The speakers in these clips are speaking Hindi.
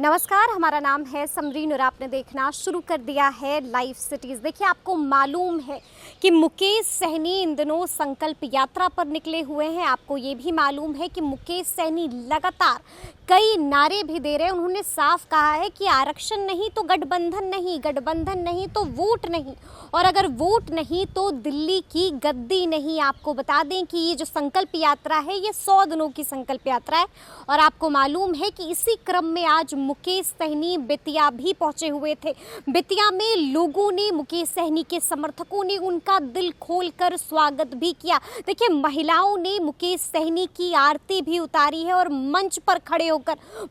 नमस्कार, हमारा नाम है समरीन और आपने देखना शुरू कर दिया है लाइव सिटीज़। देखिए, आपको मालूम है कि मुकेश सहनी इन दिनों संकल्प यात्रा पर निकले हुए हैं। आपको ये भी मालूम है कि मुकेश सहनी लगातार कई नारे भी दे रहे हैं। उन्होंने साफ कहा है कि आरक्षण नहीं तो गठबंधन नहीं, गठबंधन नहीं तो वोट नहीं, और अगर वोट नहीं तो दिल्ली की गद्दी नहीं। आपको बता दें कि ये जो संकल्प यात्रा है ये 100 दिनों की संकल्प यात्रा है। और आपको मालूम है कि इसी क्रम में आज मुकेश सहनी बेतिया भी पहुंचे हुए थे। बेतिया में लोगों ने, मुकेश सहनी के समर्थकों ने उनका दिल खोलकर स्वागत भी किया। देखिए, महिलाओं ने मुकेश सहनी की आरती भी उतारी है और मंच पर खड़े होकर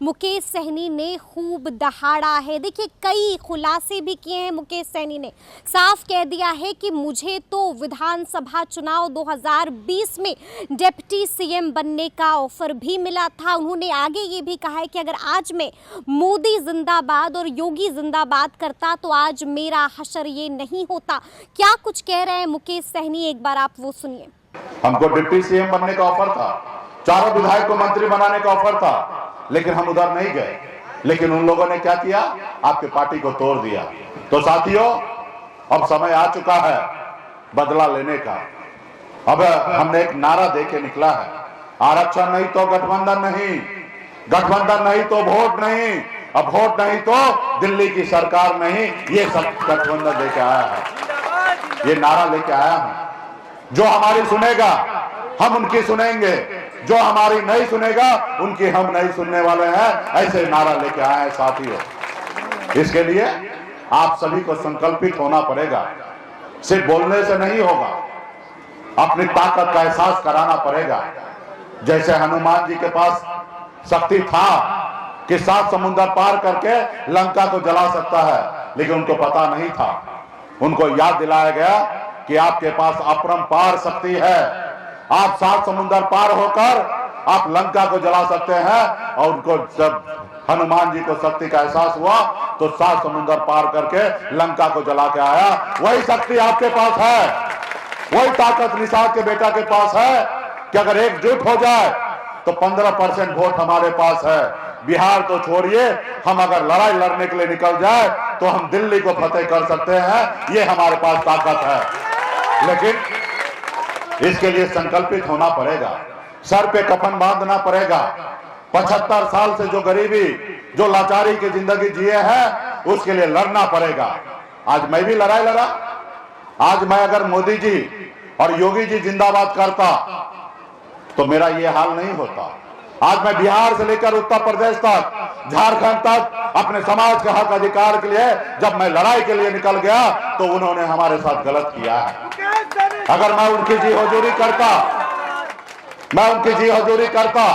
मुकेश सहनी ने खूब दहाड़ा है। देखिए, कई खुलासे भी किए हैं मुकेश सहनी ने। साफ कह दिया है कि मुझे तो विधानसभा चुनाव 2020 में डिप्टी सीएम बनने का ऑफर भी मिला था। उन्होंने आगे ये भी कहा है कि अगर आज मैं मोदी जिंदाबाद और योगी जिंदाबाद करता तो आज मेरा हशर ये नहीं होता। क्या कुछ कह रहे हैं मुकेश सहनी, एक बार आप वो सुनिए। हमको डिप्टी सीएम बनने का ऑफर था, चारों विधायक को मंत्री बनाने का ऑफर था, लेकिन हम उधर नहीं गए। लेकिन उन लोगों ने क्या किया? आपके पार्टी को तोड़ दिया। तो साथियों, अब समय आ चुका है बदला लेने का। अब हमने एक नारा देके निकला है, आरक्षण नहीं तो गठबंधन नहीं, गठबंधन नहीं तो वोट नहीं, अब वोट नहीं तो दिल्ली की सरकार नहीं। ये सब गठबंधन लेके आया है, ये नारा लेके आया हूं। जो हमारी सुनेगा हम उनकी सुनेंगे, जो हमारी नहीं सुनेगा उनकी हम नहीं सुनने वाले हैं। ऐसे नारा लेके आए हैं साथियों। इसके लिए आप सभी को संकल्पित होना पड़ेगा। सिर्फ बोलने से नहीं होगा, अपनी ताकत का एहसास कराना पड़ेगा। जैसे हनुमान जी के पास शक्ति था कि 7 समुद्र पार करके लंका को जला सकता है, लेकिन उनको पता नहीं था। उनको याद दिलाया गया कि आपके पास अपरंपार शक्ति है, आप 7 समुद्र पार होकर आप लंका को जला सकते हैं। और उनको जब हनुमान जी को शक्ति का एहसास हुआ तो 7 समुद्र पार करके लंका को जला के आया। वही शक्ति आपके पास है, वही ताकत निषाद के बेटा के पास है कि अगर एकजुट हो जाए तो 15% वोट हमारे पास है। बिहार तो छोड़िए, हम अगर लड़ाई लड़ने के लिए निकल जाए तो हम दिल्ली को फतेह कर सकते हैं। ये हमारे पास ताकत है, लेकिन इसके लिए संकल्पित होना पड़ेगा, सर पे कफन बांधना पड़ेगा। 75 साल से जो गरीबी, जो लाचारी की जिंदगी जिए हैं, उसके लिए लड़ना पड़ेगा। आज मैं भी लड़ाई लड़ा। आज मैं अगर मोदी जी और योगी जी जिंदाबाद करता तो मेरा ये हाल नहीं होता। आज मैं बिहार से लेकर उत्तर प्रदेश तक, झारखंड तक अपने समाज के हक अधिकार के लिए जब मैं लड़ाई के लिए निकल गया तो उन्होंने हमारे साथ गलत किया है। अगर मैं उनकी जी हुजूरी करता, मैं उनकी जी हुजूरी करता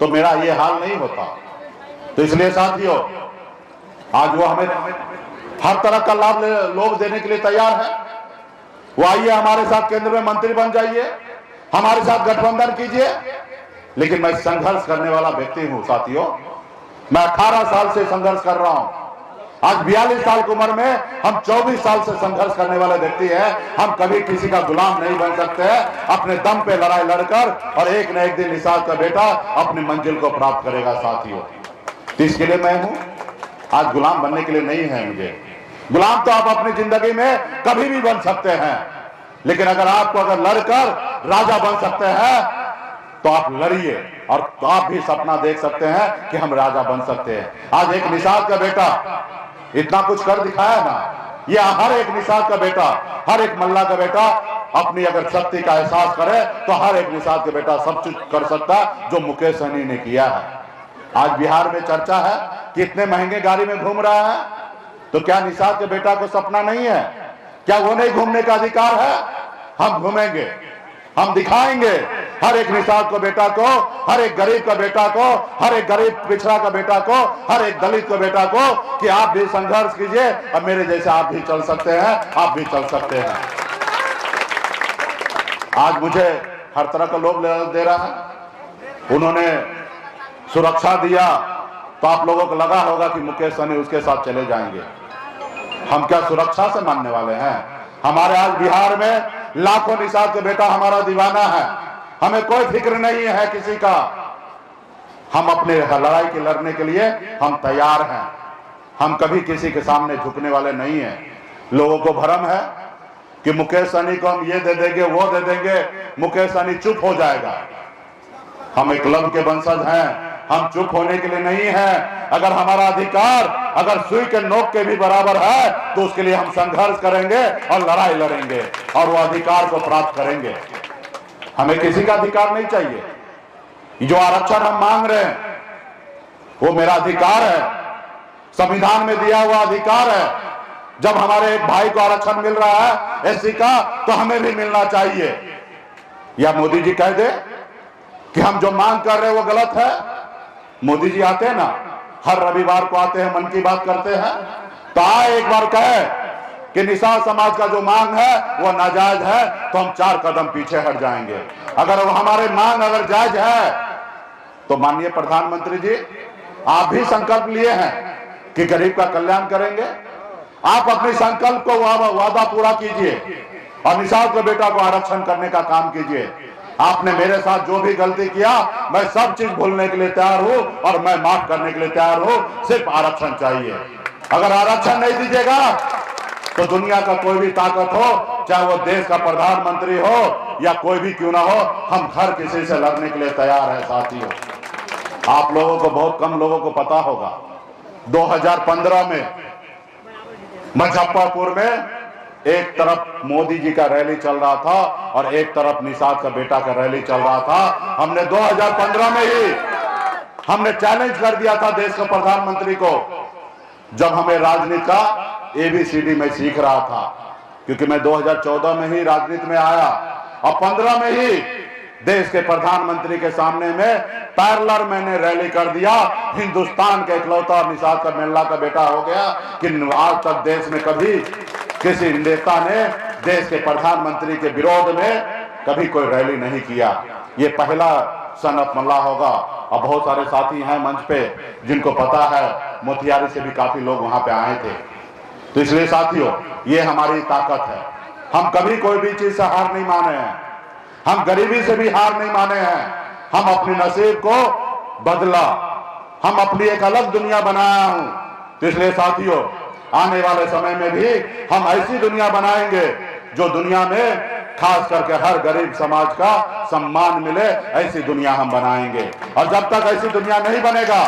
तो मेरा ये हाल नहीं होता। तो इसलिए साथियों, आज वो हमें हर तरह का लाभ लोग देने के लिए तैयार है। वो आइए, हमारे साथ केंद्र में मंत्री बन जाइए, हमारे साथ गठबंधन कीजिए। लेकिन मैं संघर्ष करने वाला व्यक्ति हूं साथियों। मैं 18 साल से संघर्ष कर रहा हूं। आज 42 साल की उम्र में हम 24 साल से संघर्ष करने वाले व्यक्ति हैं। हम कभी किसी का गुलाम नहीं बन सकते हैं। अपने दम पे लड़ाई लड़कर और एक न एक दिन निषाद का बेटा अपनी मंजिल को प्राप्त करेगा साथियों। तो इसके लिए मैं हूं। आज गुलाम बनने के लिए नहीं है मुझे। गुलाम तो आप अपनी जिंदगी में कभी भी बन सकते हैं, लेकिन अगर लड़कर राजा बन सकते हैं तो आप लड़िए, और तो आप भी सपना देख सकते हैं कि हम राजा बन सकते हैं। आज एक निषाद का बेटा इतना कुछ कर दिखाया ना। ये हर एक निषाद का बेटा, हर एक मल्ला का बेटा अपनी अगर शक्ति का एहसास करे तो हर एक निषाद का बेटा सब कुछ कर सकता जो मुकेश सहनी ने किया है। आज बिहार में चर्चा है कि इतने महंगे गाड़ी में घूम रहा है, तो क्या निषाद के बेटा को सपना नहीं है? क्या वो नहीं घूमने का अधिकार है? हम घूमेंगे, हम दिखाएंगे हर एक निषाद को बेटा को, हर एक गरीब का बेटा को, हर एक गरीब पिछड़ा का बेटा को, हर एक दलित को बेटा को कि आप भी संघर्ष कीजिए और मेरे जैसे आप भी चल सकते हैं, आप भी चल सकते हैं। आज मुझे हर तरह का लोभ दे रहा है। उन्होंने सुरक्षा दिया तो आप लोगों को लगा होगा कि मुकेश सहनी उसके साथ चले जाएंगे। हम क्या सुरक्षा से मानने वाले हैं? हमारे आज बिहार में लाखों निषाद का बेटा हमारा दीवाना है। हमें कोई फिक्र नहीं है किसी का। हम अपने लड़ाई के लड़ने के लिए हम तैयार हैं। हम कभी किसी के सामने झुकने वाले नहीं हैं। लोगों को भ्रम है कि मुकेश सहनी को हम ये दे देंगे वो दे देंगे, मुकेश सहनी चुप हो जाएगा। हम एक लब के वंशज हैं, हम चुप होने के लिए नहीं हैं। अगर हमारा अधिकार अगर सुई के नोक के भी बराबर है तो उसके लिए हम संघर्ष करेंगे और लड़ाई लड़ेंगे और वो अधिकार को प्राप्त करेंगे। हमें किसी का अधिकार नहीं चाहिए। जो आरक्षण हम मांग रहे हैं वो मेरा अधिकार है, संविधान में दिया हुआ अधिकार है। जब हमारे एक भाई को आरक्षण मिल रहा है एससी का, तो हमें भी मिलना चाहिए। या मोदी जी कह दे कि हम जो मांग कर रहे हैं वो गलत है। मोदी जी आते हैं ना, हर रविवार को आते हैं, मन की बात करते हैं, तो आए एक बार कहे कि निषाद समाज का जो मांग है वो नाजायज है, तो हम 4 कदम पीछे हट जाएंगे। अगर वो हमारे मांग अगर जायज है तो माननीय प्रधानमंत्री जी आप भी संकल्प लिए हैं कि गरीब का कल्याण करेंगे। आप अपने संकल्प को वादा पूरा कीजिए और निषाद के बेटा को आरक्षण करने का काम कीजिए। आपने मेरे साथ जो भी गलती किया मैं सब चीज भूलने के लिए तैयार हूं और मैं माफ करने के लिए तैयार हूं। सिर्फ आरक्षण चाहिए। अगर आरक्षण नहीं दीजिएगा तो दुनिया का कोई भी ताकत हो, चाहे वो देश का प्रधानमंत्री हो या कोई भी क्यों ना हो, हम हर किसी से लड़ने के लिए तैयार है। साथियों, आप लोगों को, बहुत कम लोगों को पता होगा, 2015 में मुजफ्फरपुर में एक तरफ मोदी जी का रैली चल रहा था और एक तरफ निषाद का बेटा का रैली चल रहा था। हमने 2015 में ही हमने चैलेंज कर दिया था देश के प्रधानमंत्री को, जब हमें राजनीति का ABCD में सीख रहा था, क्योंकि मैं 2014 में ही राजनीति में आया और 15 में ही देश के प्रधानमंत्री के सामने में पैरेलल मैंने रैली कर दिया। हिंदुस्तान के इकलौता और निषाद का मेला का बेटा हो गया कि आज तक देश में कभी किसी नेता ने देश के प्रधानमंत्री के विरोध में कभी कोई रैली नहीं किया। ये पहला सनत मल्ला होगा। और बहुत सारे साथी हैं मंच पे जिनको पता है, मोतिहारी से भी काफी लोग वहां पे आए थे। तो इसलिए साथियों, ये हमारी ताकत है। हम कभी कोई भी चीज से हार नहीं माने हैं, हम गरीबी से भी हार नहीं माने हैं। हम अपने नसीब को बदला, हम अपनी एक अलग दुनिया बनाया हूं। तो इसलिए साथियों, आने वाले समय में भी हम ऐसी दुनिया बनाएंगे जो दुनिया में खास करके हर गरीब समाज का सम्मान मिले, ऐसी दुनिया हम बनाएंगे। और जब तक ऐसी दुनिया नहीं बनेगा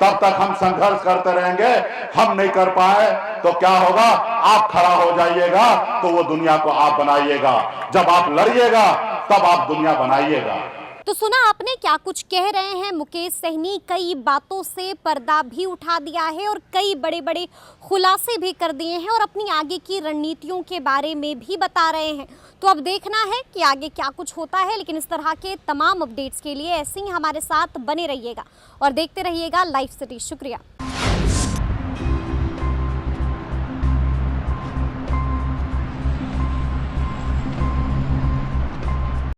तब तक हम संघर्ष करते रहेंगे। हम नहीं कर पाए तो क्या होगा, आप खड़ा हो जाइएगा तो वो दुनिया को आप बनाइएगा। जब आप लड़िएगा तब आप दुनिया बनाइएगा। तो सुना आपने क्या कुछ कह रहे हैं मुकेश सहनी। कई बातों से पर्दा भी उठा दिया है और कई बड़े बड़े खुलासे भी कर दिए हैं और अपनी आगे की रणनीतियों के बारे में भी बता रहे हैं। तो अब देखना है कि आगे क्या कुछ होता है, लेकिन इस तरह के तमाम अपडेट्स के लिए ऐसे ही हमारे साथ बने रहिएगा और देखते रहिएगा लाइव सिटी। शुक्रिया।